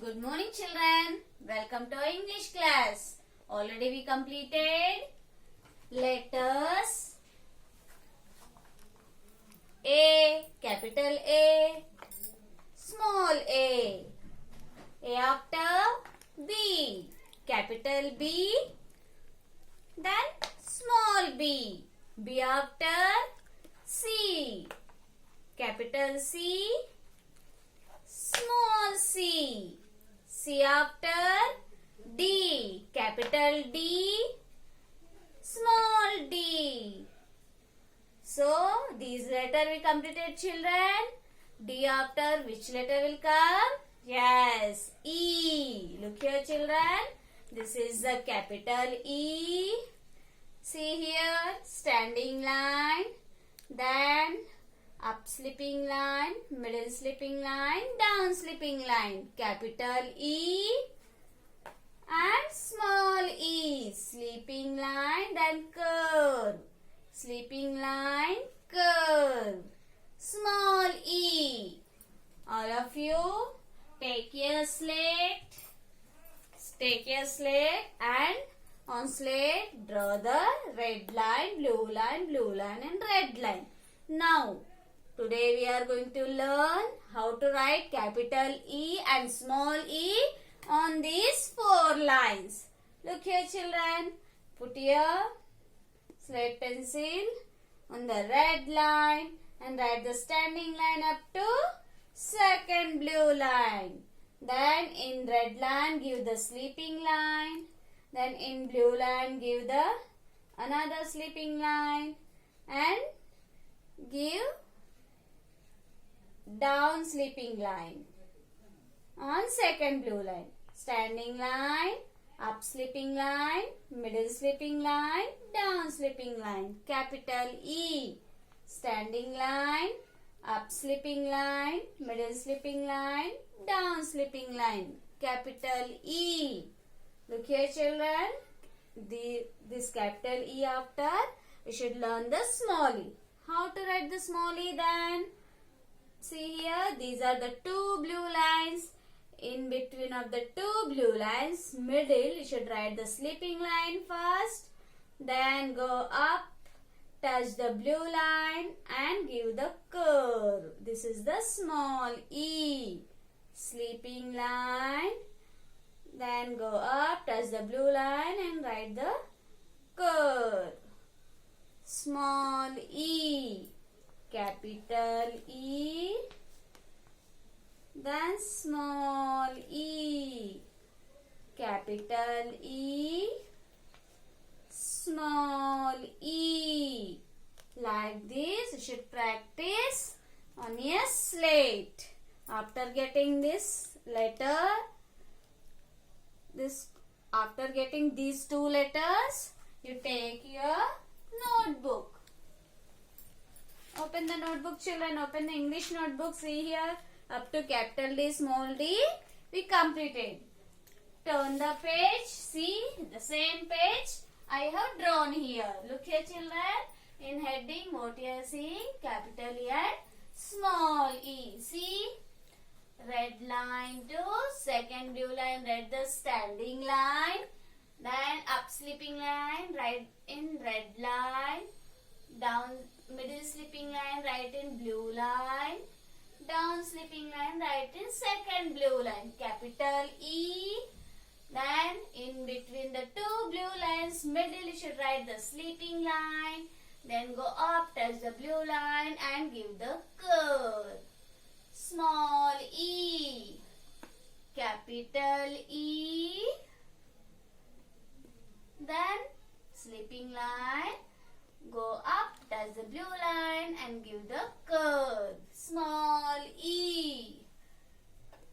Good morning, children. Welcome to our English class. Already we completed letters A, capital A, small a after B, capital B, then small b after C, capital C, small c after D, capital D, small d. So these letter we completed, children. D after which letter will come? Yes, E. Look here, children. This is the capital E. See here, standing line, then up slipping line, middle slipping line, down slipping line, capital E and small e, sleeping line, then curve, sleeping line, curve, small e. All of you take your slate and on slate draw the red line, blue line and red line. Now today we are going to learn how to write capital E and small e on these 4 lines. Look here, children. Put your slate pencil on the red line and write the standing line up to second blue line. Then in red line give the sleeping line. Then in blue line give the another sleeping line and give down sleeping line on second blue line. Standing line, up sleeping line, middle sleeping line, down sleeping line, capital E. Standing line, up sleeping line, middle sleeping line, down sleeping line, capital E. Look here, children. This capital E after we should learn the small e. How to write the small e then? See here, these are the 2 blue lines. In between of the 2 blue lines, middle, you should write the sleeping line first. Then go up, touch the blue line and give the curve. This is the small e. Sleeping line. Then go up, touch the blue line and write the curve. Small e. Capital E, then small e, capital E, small e. Like this, you should practice on your slate. After getting this letter, after getting these 2 letters, you take your notebook. Open the notebook, children. Open the English notebook. See here, up to capital D, small d, we completed. Turn the page. See, the same page I have drawn here. Look here, children. In heading, what you are seeing? Capital E and small e. See, red line to second blue line, write the standing line. Then up sleeping line, write in red line. Down middle sleeping line, write in blue line. Down sleeping line, write in second blue line, capital E. Then in between the 2 blue lines, middle you should write the sleeping line. Then go up, touch the blue line and give the curve. Small e, capital E. Then sleeping line. Go up, touch the blue line and give the curve. Small e,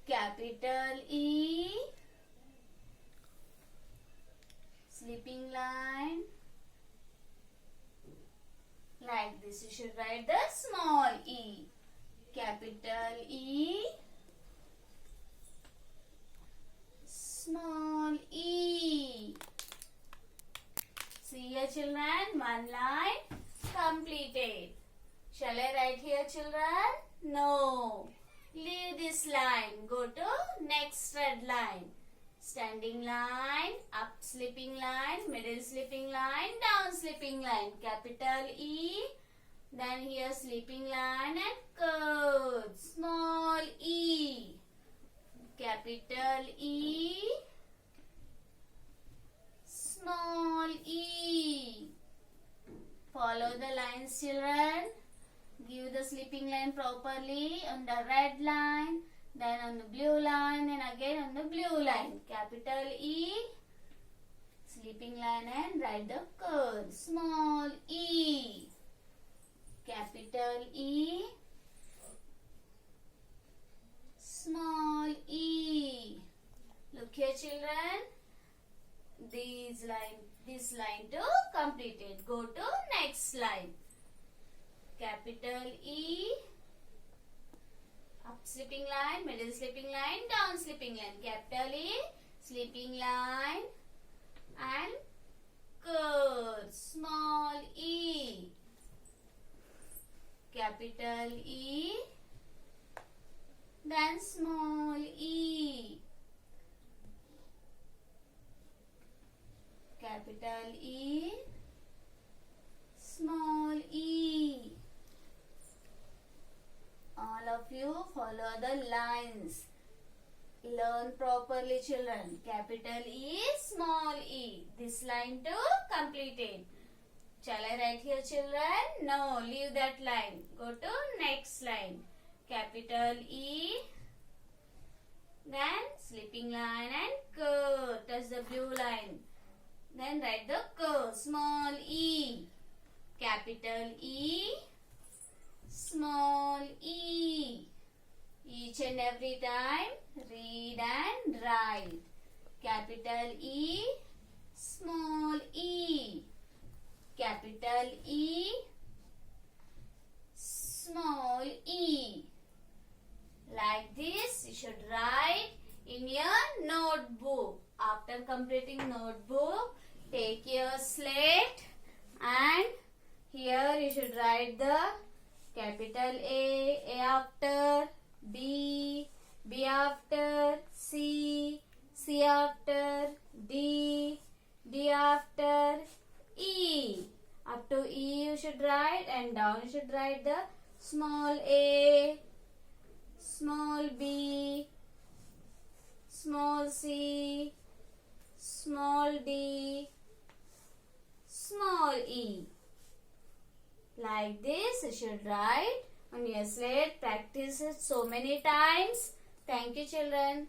capital E, sleeping line. Like this, you should write the small e, capital E, small e. See here, children, 1 line completed. Shall I write here, children? No. Leave this line. Go to next red line. Standing line, up slipping line, middle slipping line, down slipping line. Capital E. Then here slipping line and curve. Small e. Capital E. Small e. Follow the lines, children. Give the slipping line properly on the red line, then on the blue line, and again on the blue line. Capital E. Slipping line and write the curve. Small e. Capital E. Small e. Look here, children. This line to complete it. Go to next line. Capital E. Up slipping line, middle slipping line, down slipping line. Capital E. Slipping line and curve. Small e. Capital E. Then small e. Capital E. Small e. All of you follow the lines. Learn properly, children. Capital E, small e. This line to complete it. Shall I write here, children? No, leave that line. Go to next line. Capital E. Then slipping line and curve. Touch the blue line. Then write the curve. Small e. Capital E. Small e. Each and every time read and write. Capital E. Small e. Capital E. Small e. Like this you should write in your notebook. After completing notebook, take your slate and here you should write the capital A after B, B after C, C after D, D after E. Up to E you should write and down you should write the small a, small b, small c, small d, small e. Like this you should write on your slate. Practice it so many times. Thank you, children.